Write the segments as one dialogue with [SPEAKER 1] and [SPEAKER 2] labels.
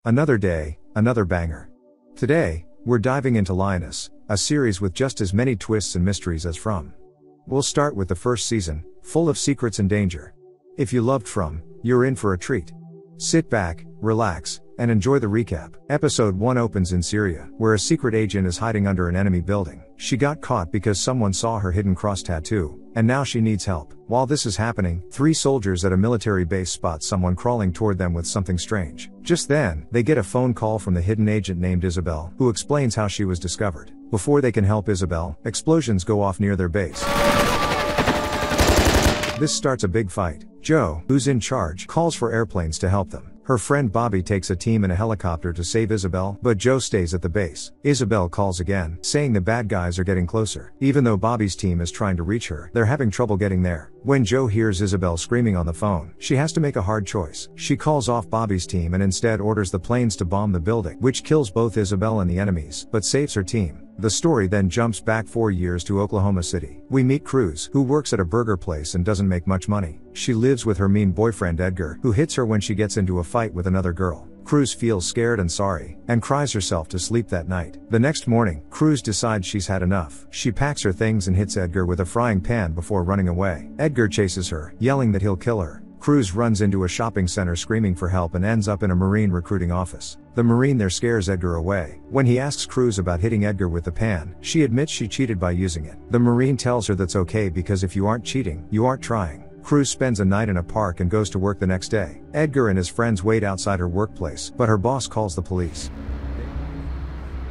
[SPEAKER 1] Another day, another banger. Today, we're diving into Lioness, a series with just as many twists and mysteries as From. We'll start with the first season, full of secrets and danger. If you loved From, you're in for a treat. Sit back, relax, and enjoy the recap. Episode 1 opens in Syria, where a secret agent is hiding under an enemy building. She got caught because someone saw her hidden cross tattoo, and now she needs help. While this is happening, 3 soldiers at a military base spot someone crawling toward them with something strange. Just then, they get a phone call from the hidden agent named Isabel, who explains how she was discovered. Before they can help Isabel, explosions go off near their base. This starts a big fight. Joe, who's in charge, calls for airplanes to help them. Her friend Bobby takes a team in a helicopter to save Isabel, but Joe stays at the base. Isabel calls again, saying the bad guys are getting closer. Even though Bobby's team is trying to reach her, they're having trouble getting there. When Joe hears Isabel screaming on the phone, she has to make a hard choice. She calls off Bobby's team and instead orders the planes to bomb the building, which kills both Isabel and the enemies, but saves her team. The story then jumps back 4 years to Oklahoma City. We meet Cruz, who works at a burger place and doesn't make much money. She lives with her mean boyfriend Edgar, who hits her when she gets into a fight with another girl. Cruz feels scared and sorry, and cries herself to sleep that night. The next morning, Cruz decides she's had enough. She packs her things and hits Edgar with a frying pan before running away. Edgar chases her, yelling that he'll kill her. Cruz runs into a shopping center screaming for help and ends up in a Marine recruiting office. The Marine there scares Edgar away. When he asks Cruz about hitting Edgar with the pan, she admits she cheated by using it. The Marine tells her that's okay because if you aren't cheating, you aren't trying. Cruz spends a night in a park and goes to work the next day. Edgar and his friends wait outside her workplace, but her boss calls the police.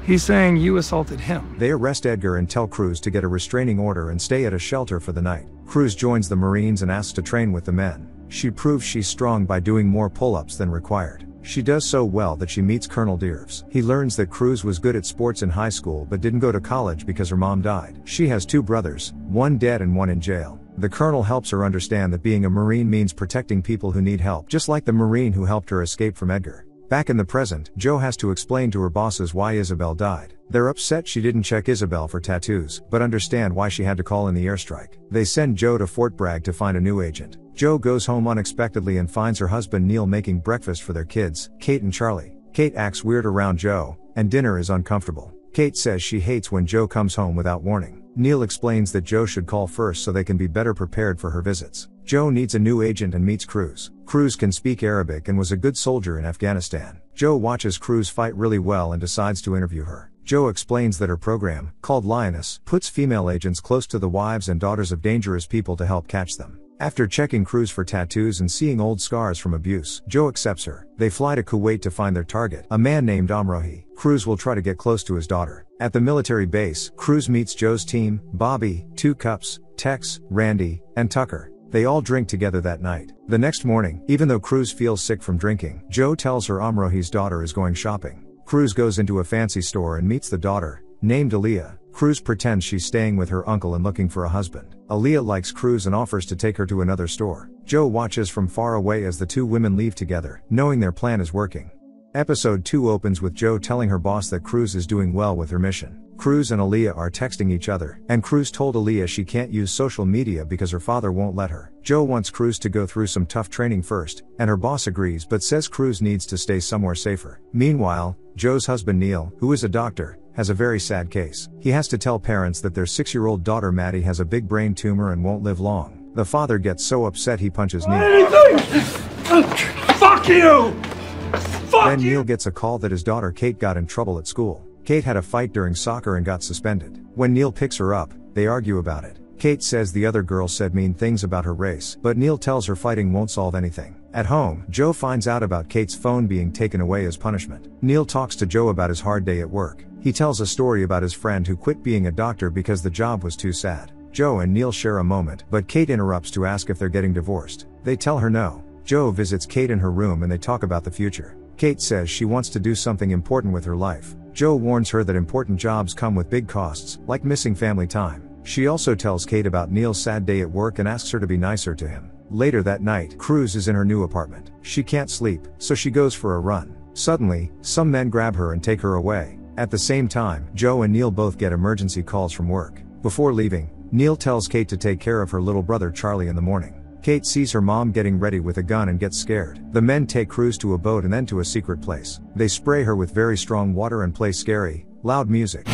[SPEAKER 2] He's saying you assaulted him.
[SPEAKER 1] They arrest Edgar and tell Cruz to get a restraining order and stay at a shelter for the night. Cruz joins the Marines and asks to train with the men. She proves she's strong by doing more pull-ups than required. She does so well that she meets Colonel Deers. He learns that Cruz was good at sports in high school but didn't go to college because her mom died. She has 2 brothers, one dead and one in jail. The colonel helps her understand that being a Marine means protecting people who need help, just like the Marine who helped her escape from Edgar. Back in the present, Joe has to explain to her bosses why Isabel died. They're upset she didn't check Isabel for tattoos, but understand why she had to call in the airstrike. They send Joe to Fort Bragg to find a new agent. Joe goes home unexpectedly and finds her husband Neil making breakfast for their kids, Kate and Charlie. Kate acts weird around Joe, and dinner is uncomfortable. Kate says she hates when Joe comes home without warning. Neil explains that Joe should call first so they can be better prepared for her visits. Joe needs a new agent and meets Cruz. Cruz can speak Arabic and was a good soldier in Afghanistan. Joe watches Cruz fight really well and decides to interview her. Joe explains that her program, called Lioness, puts female agents close to the wives and daughters of dangerous people to help catch them. After checking Cruz for tattoos and seeing old scars from abuse, Joe accepts her. They fly to Kuwait to find their target, a man named Amrohi. Cruz will try to get close to his daughter. At the military base, Cruz meets Joe's team, Bobby, 2 Cups, Tex, Randy, and Tucker. They all drink together that night. The next morning, even though Cruz feels sick from drinking, Joe tells her Amrohi's daughter is going shopping. Cruz goes into a fancy store and meets the daughter, named Aaliyah. Cruz pretends she's staying with her uncle and looking for a husband. Aaliyah likes Cruz and offers to take her to another store. Joe watches from far away as the 2 women leave together, knowing their plan is working. Episode 2 opens with Joe telling her boss that Cruz is doing well with her mission. Cruz and Aaliyah are texting each other, and Cruz told Aaliyah she can't use social media because her father won't let her. Joe wants Cruz to go through some tough training first, and her boss agrees but says Cruz needs to stay somewhere safer. Meanwhile, Joe's husband Neil, who is a doctor, has a very sad case. He has to tell parents that their 6-year-old daughter Maddie has a big brain tumor and won't live long. The father gets so upset he punches Neil.
[SPEAKER 2] Fuck you!
[SPEAKER 1] Then Neil gets a call that his daughter Kate got in trouble at school. Kate had a fight during soccer and got suspended. When Neil picks her up, they argue about it. Kate says the other girl said mean things about her race, but Neil tells her fighting won't solve anything. At home, Joe finds out about Kate's phone being taken away as punishment. Neil talks to Joe about his hard day at work. He tells a story about his friend who quit being a doctor because the job was too sad. Joe and Neil share a moment, but Kate interrupts to ask if they're getting divorced. They tell her no. Joe visits Kate in her room and they talk about the future. Kate says she wants to do something important with her life. Joe warns her that important jobs come with big costs, like missing family time. She also tells Kate about Neil's sad day at work and asks her to be nicer to him. Later that night, Cruz is in her new apartment. She can't sleep, so she goes for a run. Suddenly, some men grab her and take her away. At the same time, Joe and Neil both get emergency calls from work. Before leaving, Neil tells Kate to take care of her little brother Charlie in the morning. Kate sees her mom getting ready with a gun and gets scared. The men take Cruz to a boat and then to a secret place. They spray her with very strong water and play scary, loud music.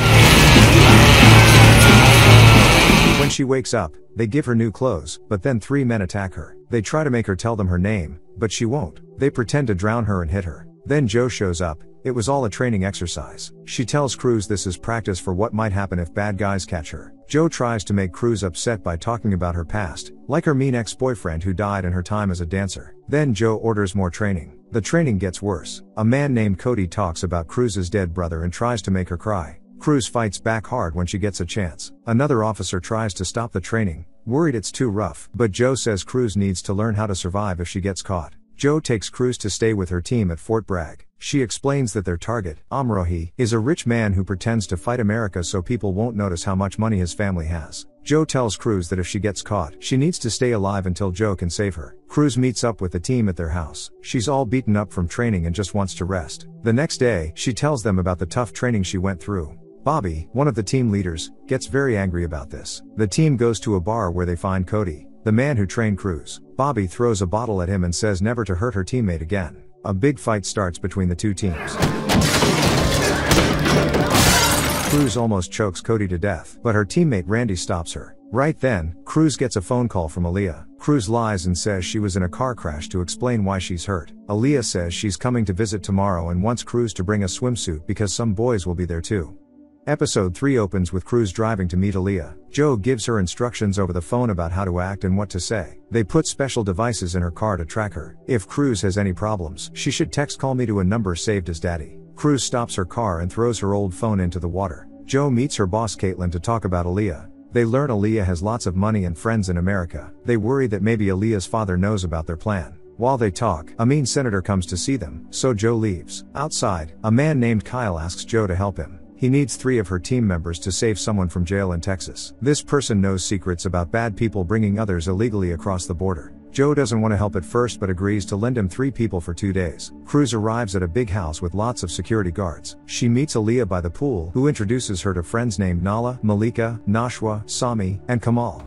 [SPEAKER 1] When she wakes up, they give her new clothes, but then 3 men attack her. They try to make her tell them her name, but she won't. They pretend to drown her and hit her. Then Joe shows up. It was all a training exercise. She tells Cruz this is practice for what might happen if bad guys catch her. Joe tries to make Cruz upset by talking about her past, like her mean ex-boyfriend who died and her time as a dancer. Then Joe orders more training. The training gets worse. A man named Cody talks about Cruz's dead brother and tries to make her cry. Cruz fights back hard when she gets a chance. Another officer tries to stop the training, worried it's too rough, but Joe says Cruz needs to learn how to survive if she gets caught. Joe takes Cruz to stay with her team at Fort Bragg. She explains that their target, Amrohi, is a rich man who pretends to fight America so people won't notice how much money his family has. Joe tells Cruz that if she gets caught, she needs to stay alive until Joe can save her. Cruz meets up with the team at their house. She's all beaten up from training and just wants to rest. The next day, she tells them about the tough training she went through. Bobby, one of the team leaders, gets very angry about this. The team goes to a bar where they find Cody, the man who trained Cruz. Bobby throws a bottle at him and says never to hurt her teammate again. A big fight starts between the two teams. Cruz almost chokes Cody to death, but her teammate Randy stops her. Right then, Cruz gets a phone call from Aaliyah. Cruz lies and says she was in a car crash to explain why she's hurt. Aaliyah says she's coming to visit tomorrow and wants Cruz to bring a swimsuit because some boys will be there too. Episode 3 opens with Cruz driving to meet Aaliyah. Joe gives her instructions over the phone about how to act and what to say. They put special devices in her car to track her. If Cruz has any problems, she should text "call me" to a number saved as Daddy. Cruz stops her car and throws her old phone into the water. Joe meets her boss Caitlin to talk about Aaliyah. They learn Aaliyah has lots of money and friends in America. They worry that maybe Aaliyah's father knows about their plan. While they talk, a mean senator comes to see them, so Joe leaves. Outside, a man named Kyle asks Joe to help him. He needs 3 of her team members to save someone from jail in Texas. This person knows secrets about bad people bringing others illegally across the border. Joe doesn't want to help at first but agrees to lend him 3 people for 2 days. Cruz arrives at a big house with lots of security guards. She meets Aaliyah by the pool, who introduces her to friends named Nala, Malika, Nashwa, Sami, and Kamal.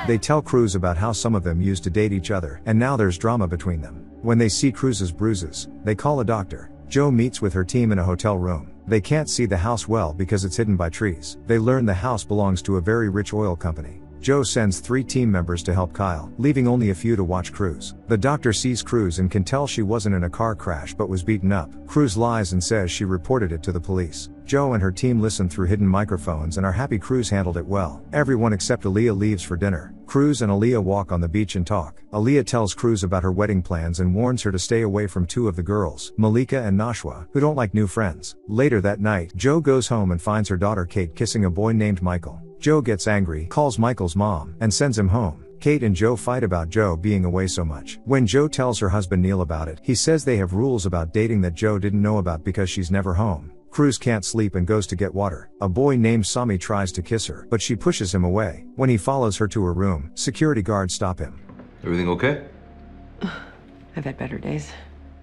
[SPEAKER 1] They tell Cruz about how some of them used to date each other, and now there's drama between them. When they see Cruz's bruises, they call a doctor. Joe meets with her team in a hotel room. They can't see the house well because it's hidden by trees. They learn the house belongs to a very rich oil company. Joe sends 3 team members to help Kyle, leaving only a few to watch Cruz. The doctor sees Cruz and can tell she wasn't in a car crash but was beaten up. Cruz lies and says she reported it to the police. Joe and her team listen through hidden microphones and are happy Cruz handled it well. Everyone except Aaliyah leaves for dinner. Cruz and Aaliyah walk on the beach and talk. Aaliyah tells Cruz about her wedding plans and warns her to stay away from 2 of the girls, Malika and Nashwa, who don't like new friends. Later that night, Joe goes home and finds her daughter Kate kissing a boy named Michael. Joe gets angry, calls Michael's mom, and sends him home. Kate and Joe fight about Joe being away so much. When Joe tells her husband Neil about it, he says they have rules about dating that Joe didn't know about because she's never home. Cruz can't sleep and goes to get water. A boy named Sami tries to kiss her, but she pushes him away. When he follows her to her room, security guards stop him.
[SPEAKER 3] Everything okay?
[SPEAKER 4] I've had better days.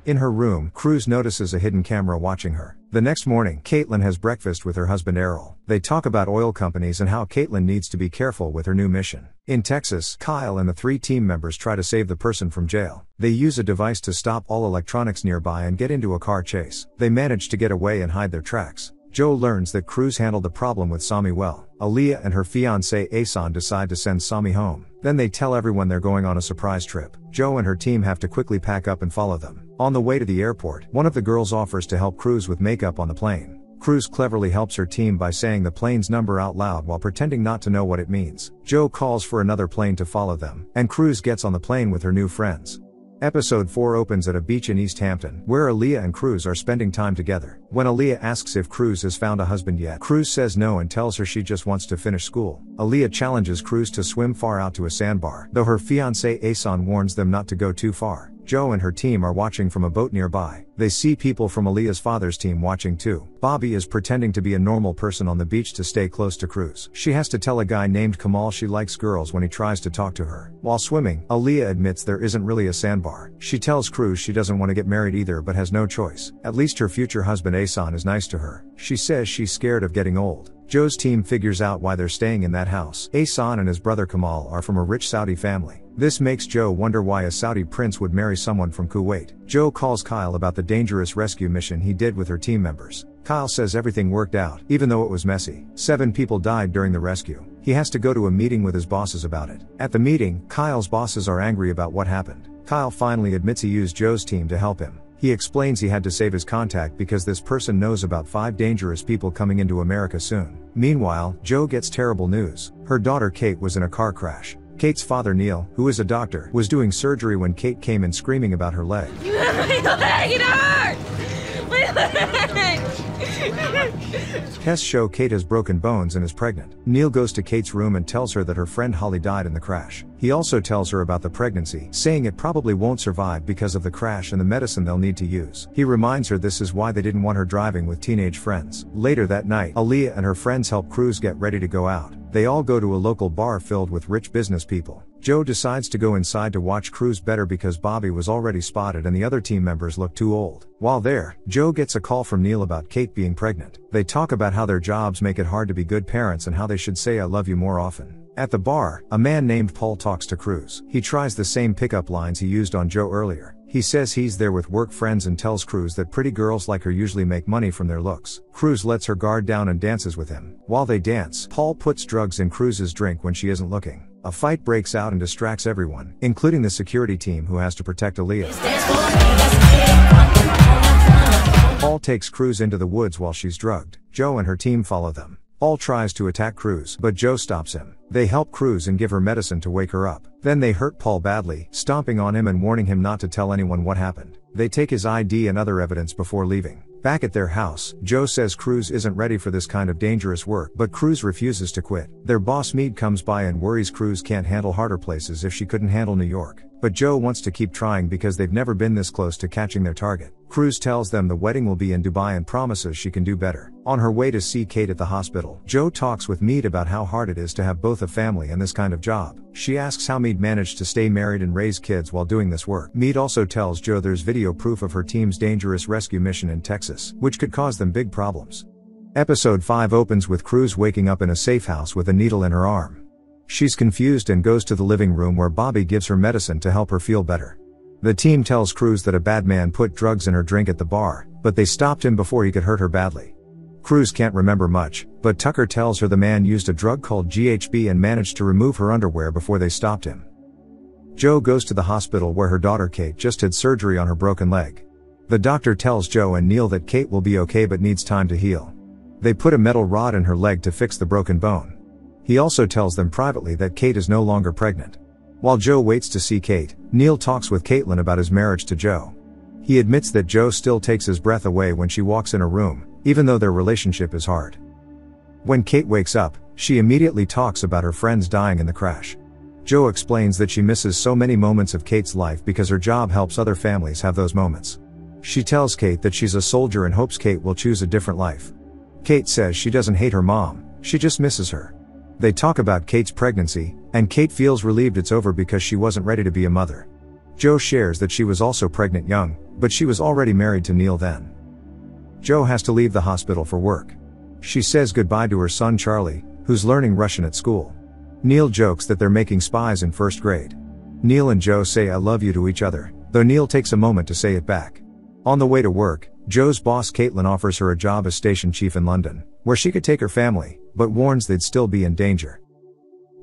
[SPEAKER 1] In her room, Cruz notices a hidden camera watching her. The next morning, Caitlin has breakfast with her husband Errol. They talk about oil companies and how Caitlin needs to be careful with her new mission. In Texas, Kyle and the 3 team members try to save the person from jail. They use a device to stop all electronics nearby and get into a car chase. They manage to get away and hide their tracks. Joe learns that Cruz handled the problem with Sami well. Aaliyah and her fiancé Asan decide to send Sami home. Then they tell everyone they're going on a surprise trip. Joe and her team have to quickly pack up and follow them. On the way to the airport, one of the girls offers to help Cruz with makeup on the plane. Cruz cleverly helps her team by saying the plane's number out loud while pretending not to know what it means. Joe calls for another plane to follow them, and Cruz gets on the plane with her new friends. Episode 4 opens at a beach in East Hampton, where Aaliyah and Cruz are spending time together. When Aaliyah asks if Cruz has found a husband yet, Cruz says no and tells her she just wants to finish school. Aaliyah challenges Cruz to swim far out to a sandbar, though her fiancé Asan warns them not to go too far. Joe and her team are watching from a boat nearby. They see people from Aaliyah's father's team watching too. Bobby is pretending to be a normal person on the beach to stay close to Cruz. She has to tell a guy named Kamal she likes girls when he tries to talk to her. While swimming, Aaliyah admits there isn't really a sandbar. She tells Cruz she doesn't want to get married either but has no choice. At least her future husband Asan is nice to her. She says she's scared of getting old. Joe's team figures out why they're staying in that house. Ahsan and his brother Kamal are from a rich Saudi family. This makes Joe wonder why a Saudi prince would marry someone from Kuwait. Joe calls Kyle about the dangerous rescue mission he did with her team members. Kyle says everything worked out, even though it was messy. 7 people died during the rescue. He has to go to a meeting with his bosses about it. At the meeting, Kyle's bosses are angry about what happened. Kyle finally admits he used Joe's team to help him. He explains he had to save his contact because this person knows about 5 dangerous people coming into America soon. Meanwhile, Joe gets terrible news. Her daughter Kate was in a car crash. Kate's father Neil, who is a doctor, was doing surgery when Kate came in screaming about her leg.
[SPEAKER 3] My leg, it hurts! My leg!
[SPEAKER 1] Tests show Kate has broken bones and is pregnant. Neil goes to Kate's room and tells her that her friend Holly died in the crash. He also tells her about the pregnancy, saying it probably won't survive because of the crash and the medicine they'll need to use. He reminds her this is why they didn't want her driving with teenage friends. Later that night, Aaliyah and her friends help Cruz get ready to go out. They all go to a local bar filled with rich business people. Joe decides to go inside to watch Cruz better because Bobby was already spotted and the other team members look too old. While there, Joe gets a call from Neil about Kate being pregnant. They talk about how their jobs make it hard to be good parents and how they should say I love you more often. At the bar, a man named Paul talks to Cruz. He tries the same pickup lines he used on Joe earlier. He says he's there with work friends and tells Cruz that pretty girls like her usually make money from their looks. Cruz lets her guard down and dances with him. While they dance, Paul puts drugs in Cruz's drink when she isn't looking. A fight breaks out and distracts everyone, including the security team who has to protect Aaliyah. Paul takes Cruz into the woods while she's drugged. Joe and her team follow them. Paul tries to attack Cruz, but Joe stops him. They help Cruz and give her medicine to wake her up. Then they hurt Paul badly, stomping on him and warning him not to tell anyone what happened. They take his ID and other evidence before leaving. Back at their house, Joe says Cruz isn't ready for this kind of dangerous work, but Cruz refuses to quit. Their boss Meade comes by and worries Cruz can't handle harder places if she couldn't handle New York. But Joe wants to keep trying because they've never been this close to catching their target. Cruz tells them the wedding will be in Dubai and promises she can do better. On her way to see Kate at the hospital, Joe talks with Meade about how hard it is to have both a family and this kind of job. She asks how Meade managed to stay married and raise kids while doing this work. Meade also tells Joe there's video proof of her team's dangerous rescue mission in Texas, which could cause them big problems. Episode 5 opens with Cruz waking up in a safe house with a needle in her arm. She's confused and goes to the living room where Bobby gives her medicine to help her feel better. The team tells Cruz that a bad man put drugs in her drink at the bar, but they stopped him before he could hurt her badly. Cruz can't remember much, but Tucker tells her the man used a drug called GHB and managed to remove her underwear before they stopped him. Joe goes to the hospital where her daughter Kate just had surgery on her broken leg. The doctor tells Joe and Neil that Kate will be okay but needs time to heal. They put a metal rod in her leg to fix the broken bone. He also tells them privately that Kate is no longer pregnant. While Joe waits to see Kate, Neil talks with Caitlin about his marriage to Joe. He admits that Joe still takes his breath away when she walks in a room, even though their relationship is hard. When Kate wakes up, she immediately talks about her friends dying in the crash. Joe explains that she misses so many moments of Kate's life because her job helps other families have those moments. She tells Kate that she's a soldier and hopes Kate will choose a different life. Kate says she doesn't hate her mom, she just misses her. They talk about Kate's pregnancy, and Kate feels relieved it's over because she wasn't ready to be a mother. Joe shares that she was also pregnant young, but she was already married to Neil then. Joe has to leave the hospital for work. She says goodbye to her son Charlie, who's learning Russian at school. Neil jokes that they're making spies in first grade. Neil and Joe say I love you to each other, though Neil takes a moment to say it back. On the way to work, Joe's boss Caitlin offers her a job as station chief in London, where she could take her family, but warns they'd still be in danger.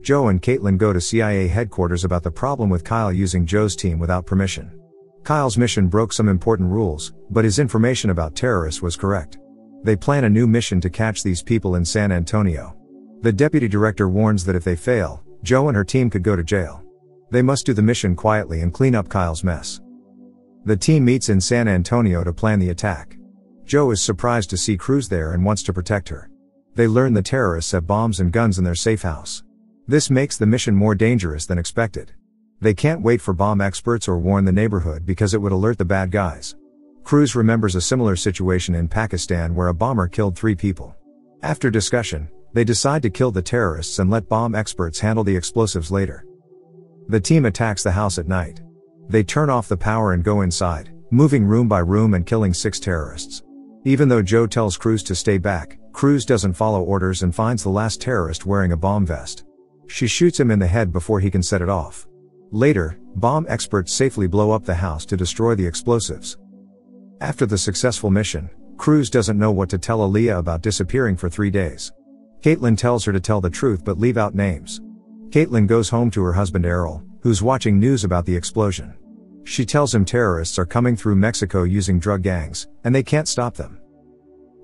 [SPEAKER 1] Joe and Caitlin go to CIA headquarters about the problem with Kyle using Joe's team without permission. Kyle's mission broke some important rules, but his information about terrorists was correct. They plan a new mission to catch these people in San Antonio. The deputy director warns that if they fail, Joe and her team could go to jail. They must do the mission quietly and clean up Kyle's mess. The team meets in San Antonio to plan the attack. Joe is surprised to see Cruz there and wants to protect her. They learn the terrorists have bombs and guns in their safe house. This makes the mission more dangerous than expected. They can't wait for bomb experts or warn the neighborhood because it would alert the bad guys. Cruz remembers a similar situation in Pakistan where a bomber killed 3 people. After discussion, they decide to kill the terrorists and let bomb experts handle the explosives later. The team attacks the house at night. They turn off the power and go inside, moving room by room and killing 6 terrorists. Even though Joe tells Cruz to stay back, Cruz doesn't follow orders and finds the last terrorist wearing a bomb vest. She shoots him in the head before he can set it off. Later, bomb experts safely blow up the house to destroy the explosives. After the successful mission, Cruz doesn't know what to tell Aaliyah about disappearing for 3 days. Caitlin tells her to tell the truth but leave out names. Caitlin goes home to her husband Errol, who's watching news about the explosion. She tells him terrorists are coming through Mexico using drug gangs, and they can't stop them.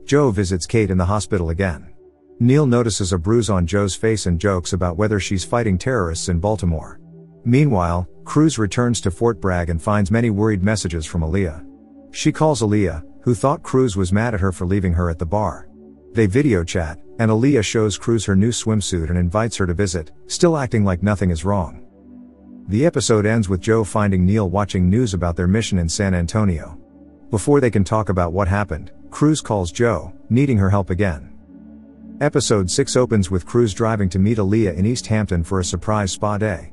[SPEAKER 1] Joe visits Kate in the hospital again. Neil notices a bruise on Joe's face and jokes about whether she's fighting terrorists in Baltimore. Meanwhile, Cruz returns to Fort Bragg and finds many worried messages from Aaliyah. She calls Aaliyah, who thought Cruz was mad at her for leaving her at the bar. They video chat, and Aaliyah shows Cruz her new swimsuit and invites her to visit, still acting like nothing is wrong. The episode ends with Joe finding Neil watching news about their mission in San Antonio. Before they can talk about what happened, Cruz calls Joe, needing her help again. Episode 6 opens with Cruz driving to meet Aaliyah in East Hampton for a surprise spa day.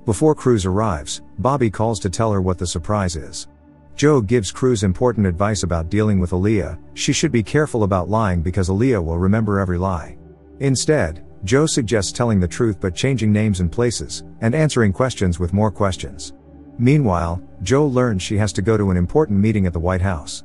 [SPEAKER 1] Before Cruz arrives, Bobby calls to tell her what the surprise is. Joe gives Cruz important advice about dealing with Aaliyah. She should be careful about lying because Aaliyah will remember every lie. Instead, Joe suggests telling the truth but changing names and places, and answering questions with more questions. Meanwhile, Joe learns she has to go to an important meeting at the White House.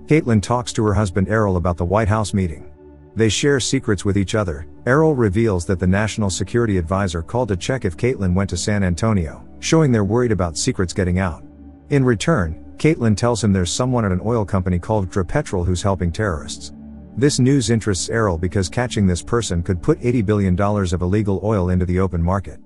[SPEAKER 1] Caitlin talks to her husband Errol about the White House meeting. They share secrets with each other. Errol reveals that the National Security Advisor called to check if Caitlin went to San Antonio, showing they're worried about secrets getting out. In return, Caitlin tells him there's someone at an oil company called Petrol who's helping terrorists. This news interests Errol because catching this person could put $80 billion of illegal oil into the open market.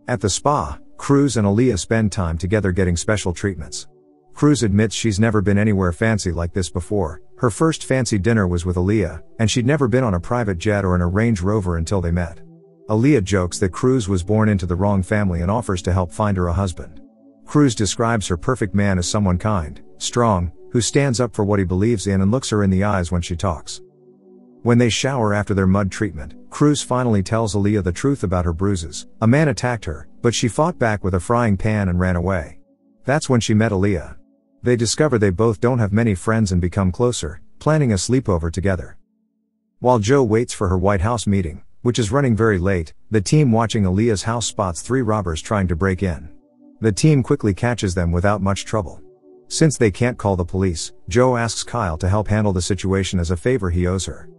[SPEAKER 1] At the spa, Cruz and Aaliyah spend time together getting special treatments. Cruz admits she's never been anywhere fancy like this before. Her first fancy dinner was with Aaliyah, and she'd never been on a private jet or in a Range Rover until they met. Aaliyah jokes that Cruz was born into the wrong family and offers to help find her a husband. Cruz describes her perfect man as someone kind, strong, who stands up for what he believes in and looks her in the eyes when she talks. When they shower after their mud treatment, Cruz finally tells Aaliyah the truth about her bruises. A man attacked her, but she fought back with a frying pan and ran away. That's when she met Aaliyah. They discover they both don't have many friends and become closer, planning a sleepover together. While Joe waits for her White House meeting, which is running very late, the team watching Aaliyah's house spots 3 robbers trying to break in. The team quickly catches them without much trouble. Since they can't call the police, Joe asks Kyle to help handle the situation as a favor he owes her.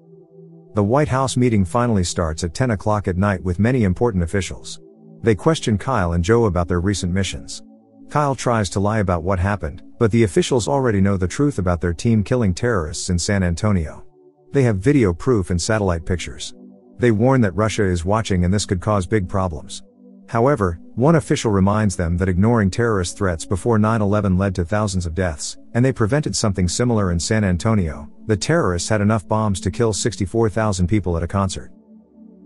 [SPEAKER 1] The White House meeting finally starts at 10 o'clock at night with many important officials. They question Kyle and Joe about their recent missions. Kyle tries to lie about what happened, but the officials already know the truth about their team killing terrorists in San Antonio. They have video proof and satellite pictures. They warn that Russia is watching and this could cause big problems. However, one official reminds them that ignoring terrorist threats before 9/11 led to thousands of deaths, and they prevented something similar in San Antonio. The terrorists had enough bombs to kill 64,000 people at a concert.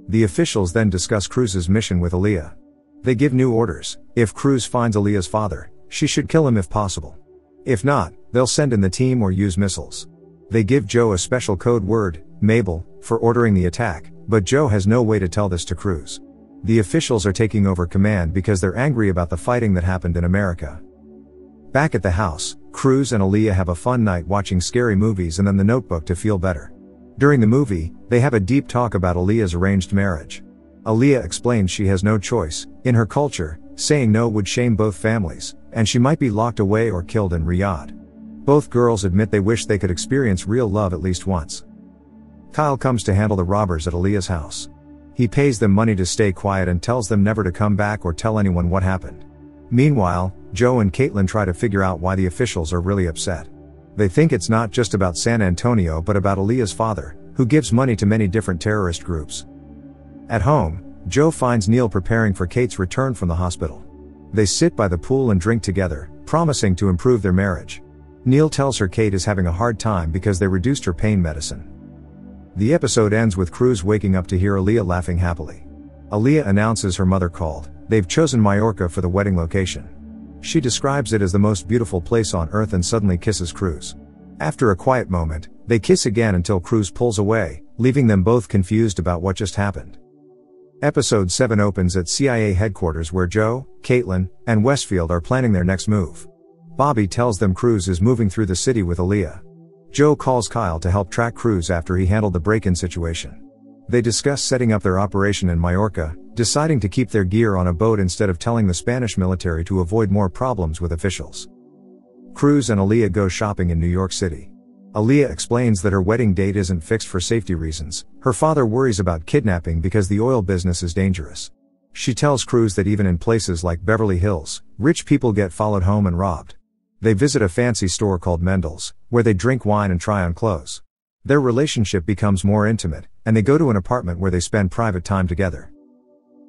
[SPEAKER 1] The officials then discuss Cruz's mission with Aaliyah. They give new orders. If Cruz finds Aaliyah's father, she should kill him if possible. If not, they'll send in the team or use missiles. They give Joe a special code word, Mabel, for ordering the attack, but Joe has no way to tell this to Cruz. The officials are taking over command because they're angry about the fighting that happened in America. Back at the house, Cruz and Aaliyah have a fun night watching scary movies and then The Notebook to feel better. During the movie, they have a deep talk about Aaliyah's arranged marriage. Aaliyah explains she has no choice. In her culture, saying no would shame both families, and she might be locked away or killed in Riyadh. Both girls admit they wish they could experience real love at least once. Kyle comes to handle the robbers at Aaliyah's house. He pays them money to stay quiet and tells them never to come back or tell anyone what happened. Meanwhile, Joe and Caitlin try to figure out why the officials are really upset. They think it's not just about San Antonio but about Aaliyah's father, who gives money to many different terrorist groups. At home, Joe finds Neil preparing for Kate's return from the hospital. They sit by the pool and drink together, promising to improve their marriage. Neil tells her Kate is having a hard time because they reduced her pain medicine. The episode ends with Cruz waking up to hear Aaliyah laughing happily. Aaliyah announces her mother called. They've chosen Majorca for the wedding location. She describes it as the most beautiful place on earth and suddenly kisses Cruz. After a quiet moment, they kiss again until Cruz pulls away, leaving them both confused about what just happened. Episode 7 opens at CIA headquarters where Joe, Caitlin, and Westfield are planning their next move. Bobby tells them Cruz is moving through the city with Aaliyah. Joe calls Kyle to help track Cruz after he handled the break-in situation. They discuss setting up their operation in Majorca, deciding to keep their gear on a boat instead of telling the Spanish military to avoid more problems with officials. Cruz and Aaliyah go shopping in New York City. Aaliyah explains that her wedding date isn't fixed for safety reasons. Her father worries about kidnapping because the oil business is dangerous. She tells Cruz that even in places like Beverly Hills, rich people get followed home and robbed. They visit a fancy store called Mendel's, where they drink wine and try on clothes. Their relationship becomes more intimate, and they go to an apartment where they spend private time together.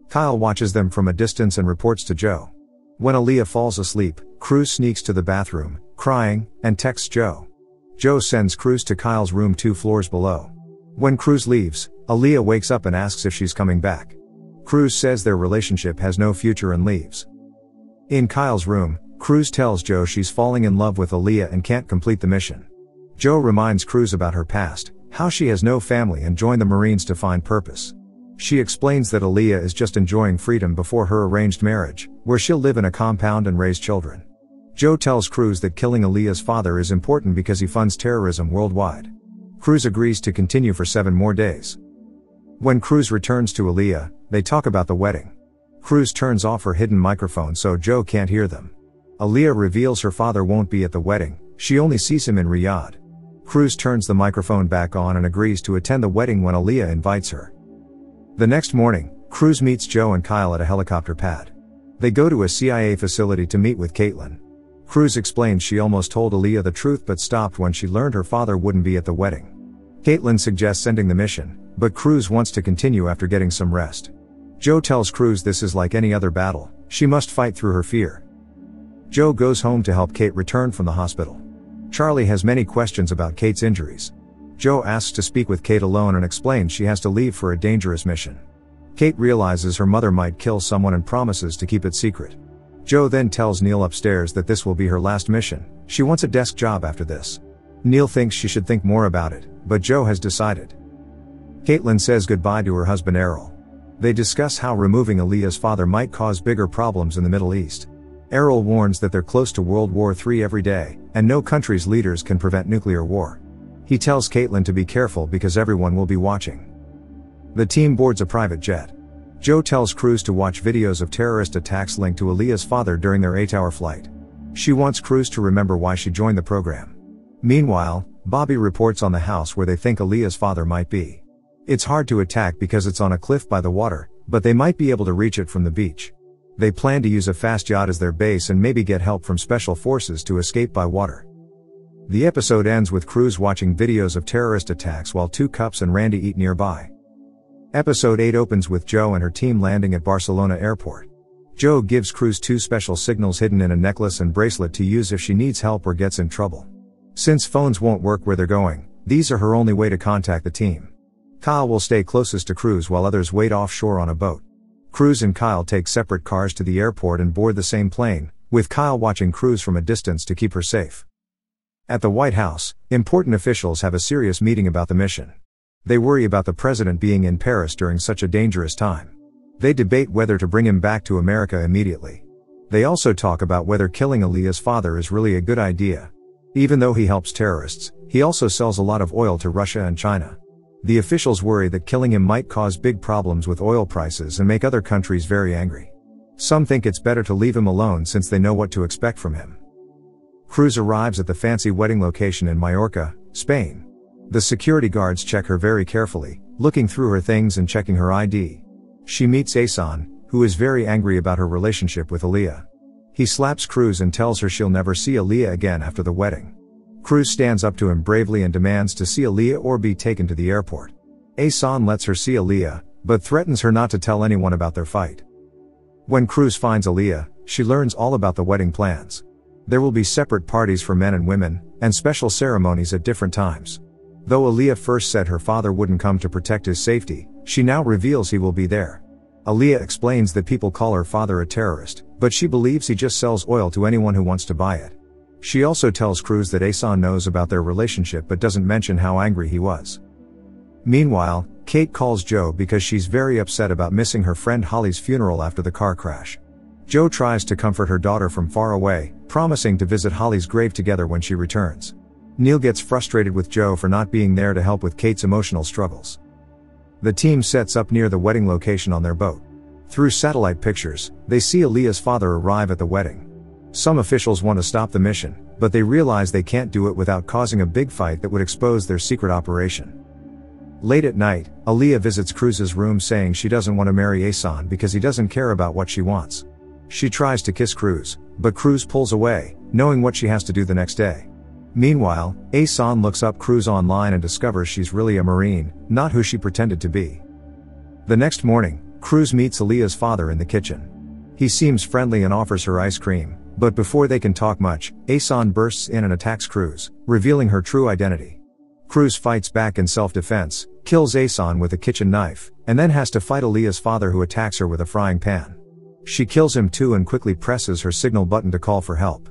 [SPEAKER 1] Kyle watches them from a distance and reports to Joe. When Aaliyah falls asleep, Cruz sneaks to the bathroom, crying, and texts Joe. Joe sends Cruz to Kyle's room 2 floors below. When Cruz leaves, Aaliyah wakes up and asks if she's coming back. Cruz says their relationship has no future and leaves. In Kyle's room, Cruz tells Joe she's falling in love with Aaliyah and can't complete the mission. Joe reminds Cruz about her past, how she has no family and joined the Marines to find purpose. She explains that Aaliyah is just enjoying freedom before her arranged marriage, where she'll live in a compound and raise children. Joe tells Cruz that killing Aaliyah's father is important because he funds terrorism worldwide. Cruz agrees to continue for 7 more days. When Cruz returns to Aaliyah, they talk about the wedding. Cruz turns off her hidden microphone so Joe can't hear them. Aaliyah reveals her father won't be at the wedding, she only sees him in Riyadh. Cruz turns the microphone back on and agrees to attend the wedding when Aaliyah invites her. The next morning, Cruz meets Joe and Kyle at a helicopter pad. They go to a CIA facility to meet with Caitlin. Cruz explains she almost told Aaliyah the truth but stopped when she learned her father wouldn't be at the wedding. Caitlin suggests ending the mission, but Cruz wants to continue after getting some rest. Joe tells Cruz this is like any other battle, she must fight through her fear. Joe goes home to help Kate return from the hospital. Charlie has many questions about Kate's injuries. Joe asks to speak with Kate alone and explains she has to leave for a dangerous mission. Kate realizes her mother might kill someone and promises to keep it secret. Joe then tells Neil upstairs that this will be her last mission, she wants a desk job after this. Neil thinks she should think more about it, but Joe has decided. Caitlin says goodbye to her husband Errol. They discuss how removing Aaliyah's father might cause bigger problems in the Middle East. Errol warns that they're close to World War III every day, and no country's leaders can prevent nuclear war. He tells Caitlin to be careful because everyone will be watching. The team boards a private jet. Joe tells Cruz to watch videos of terrorist attacks linked to Aaliyah's father during their 8-hour flight. She wants Cruz to remember why she joined the program. Meanwhile, Bobby reports on the house where they think Aaliyah's father might be. It's hard to attack because it's on a cliff by the water, but they might be able to reach it from the beach. They plan to use a fast yacht as their base and maybe get help from special forces to escape by water. The episode ends with Cruz watching videos of terrorist attacks while 2 Cups and Randy eat nearby. Episode 8 opens with Joe and her team landing at Barcelona airport. Joe gives Cruz 2 special signals hidden in a necklace and bracelet to use if she needs help or gets in trouble. Since phones won't work where they're going, these are her only way to contact the team. Kyle will stay closest to Cruz while others wait offshore on a boat. Cruz and Kyle take separate cars to the airport and board the same plane, with Kyle watching Cruz from a distance to keep her safe. At the White House, important officials have a serious meeting about the mission. They worry about the president being in Paris during such a dangerous time. They debate whether to bring him back to America immediately. They also talk about whether killing Aaliyah's father is really a good idea. Even though he helps terrorists, he also sells a lot of oil to Russia and China. The officials worry that killing him might cause big problems with oil prices and make other countries very angry. Some think it's better to leave him alone since they know what to expect from him. Cruz arrives at the fancy wedding location in Majorca, Spain. The security guards check her very carefully, looking through her things and checking her ID. She meets Asan, who is very angry about her relationship with Aaliyah. He slaps Cruz and tells her she'll never see Aaliyah again after the wedding. Cruz stands up to him bravely and demands to see Aaliyah or be taken to the airport. Asan lets her see Aaliyah, but threatens her not to tell anyone about their fight. When Cruz finds Aaliyah, she learns all about the wedding plans. There will be separate parties for men and women, and special ceremonies at different times. Though Aaliyah first said her father wouldn't come to protect his safety, she now reveals he will be there. Aaliyah explains that people call her father a terrorist, but she believes he just sells oil to anyone who wants to buy it. She also tells Cruz that Asan knows about their relationship but doesn't mention how angry he was. Meanwhile, Kate calls Joe because she's very upset about missing her friend Holly's funeral after the car crash. Joe tries to comfort her daughter from far away, promising to visit Holly's grave together when she returns. Neil gets frustrated with Joe for not being there to help with Kate's emotional struggles. The team sets up near the wedding location on their boat. Through satellite pictures, they see Aaliyah's father arrive at the wedding. Some officials want to stop the mission, but they realize they can't do it without causing a big fight that would expose their secret operation. Late at night, Aaliyah visits Cruz's room saying she doesn't want to marry Asan because he doesn't care about what she wants. She tries to kiss Cruz, but Cruz pulls away, knowing what she has to do the next day. Meanwhile, Asan looks up Cruz online and discovers she's really a Marine, not who she pretended to be. The next morning, Cruz meets Aaliyah's father in the kitchen. He seems friendly and offers her ice cream, but before they can talk much, Asan bursts in and attacks Cruz, revealing her true identity. Cruz fights back in self-defense, kills Asan with a kitchen knife, and then has to fight Aaliyah's father who attacks her with a frying pan. She kills him too and quickly presses her signal button to call for help.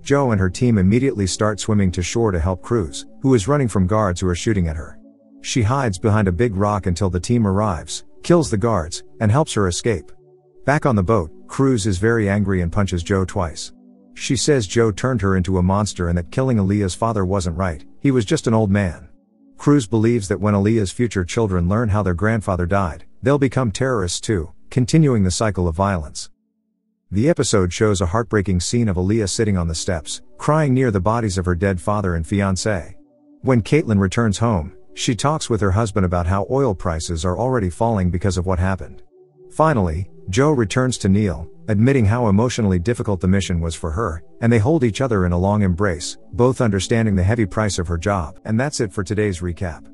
[SPEAKER 1] Joe and her team immediately start swimming to shore to help Cruz, who is running from guards who are shooting at her. She hides behind a big rock until the team arrives, kills the guards, and helps her escape. Back on the boat, Cruz is very angry and punches Joe twice. She says Joe turned her into a monster and that killing Aaliyah's father wasn't right, he was just an old man. Cruz believes that when Aaliyah's future children learn how their grandfather died, they'll become terrorists too, continuing the cycle of violence. The episode shows a heartbreaking scene of Aaliyah sitting on the steps, crying near the bodies of her dead father and fiancé. When Caitlin returns home, she talks with her husband about how oil prices are already falling because of what happened. Finally, Joe returns to Neil, admitting how emotionally difficult the mission was for her, and they hold each other in a long embrace, both understanding the heavy price of her job. And that's it for today's recap.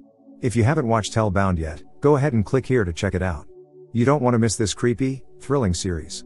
[SPEAKER 1] If you haven't watched Hellbound yet, go ahead and click here to check it out. You don't want to miss this creepy, thrilling series.